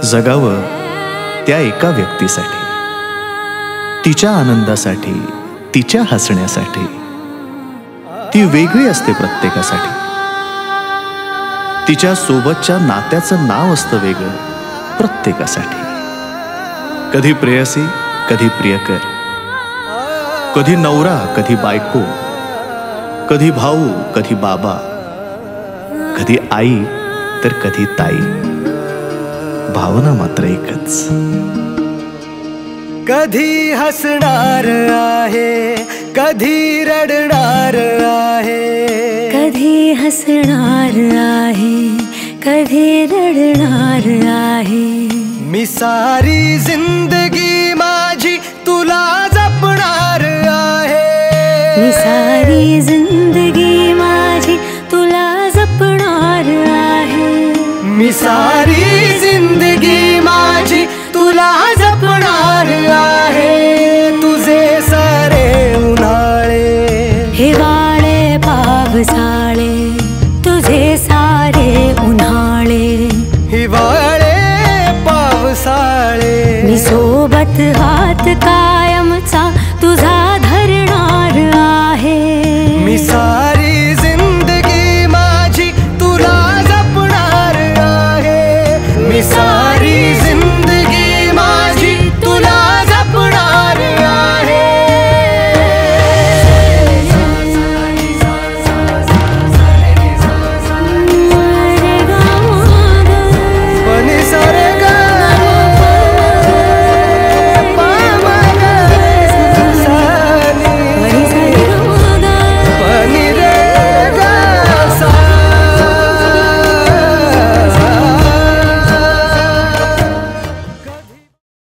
जगावं त्या एका व्यक्तीसाठी, तिच्या आनंदासाठी, तिच्या हसण्यासाठी. ती वेगळी असते प्रत्येकासाठी. तिच्या सोबतच्या नात्याचं नाव असतं वेगळं प्रत्येकासाठी. कधी प्रेयसी, कधी प्रियकर, कधी नवरा, कधी बायको, कधी भाऊ, कधी बाबा, कधी आई तर कधी ताई. भावना मात्र एकच. कधी हसणार आहे, कधी रडणार आहे, कधी हसणार आहे, कधी रडणार आहे. मी सारी जिंदगी माझी तुला जपणार आहे. मी सारी जिंदगी माझी तुला जपणार आहे. मी सारी जिंदगी माझी तुला जपणार आहे. तुझे सारे उन्हाळे, हिवाळे, पावसाळे, तुझे सारे उन्हाळे, हिवाळे, पावसाळे. मी सोबत हात कायमचा तुझा